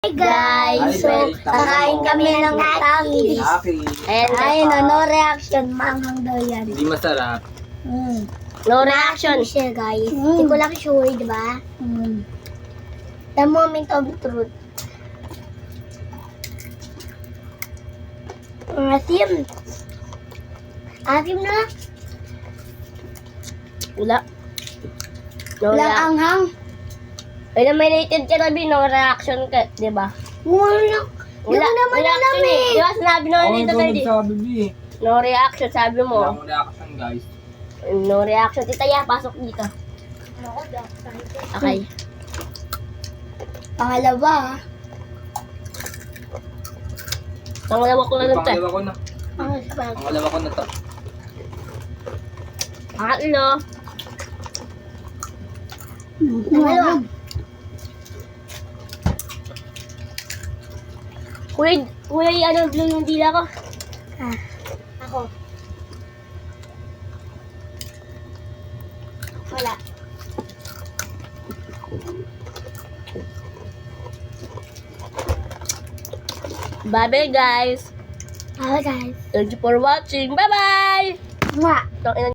Hi guys! So, kakain kami ng Takis. Aki. Ayun, no reaction. Manghang daw yan. Hindi masarap. No reaction siya guys. Hindi ko lang sure, di ba? The moment of truth. Asim. Asim na. Wala. No Walang reaction. anghang. Ay, nominated ka na, no reaction ka, di ba? Wala. Hindi ko naman alam reaction eh. Di ba sinabi no Ako dito ikaw tayo? nagsabi, B. No reaction, sabi Wala mo. akong reaction, guys. No reaction. Tita Ya, pasok dito. Okay. Pangalawa. Pangalawa ko na lang to. Pangalawa ko na. Pangalawa. Pangalawa ko na to. Pangatlo. Pangalawa. Kulay ano, blue yung dila ko. Ako. Wala. Bye-bye, guys. Bye guys. Thank you for watching. Bye-bye! Mwah. Tang ina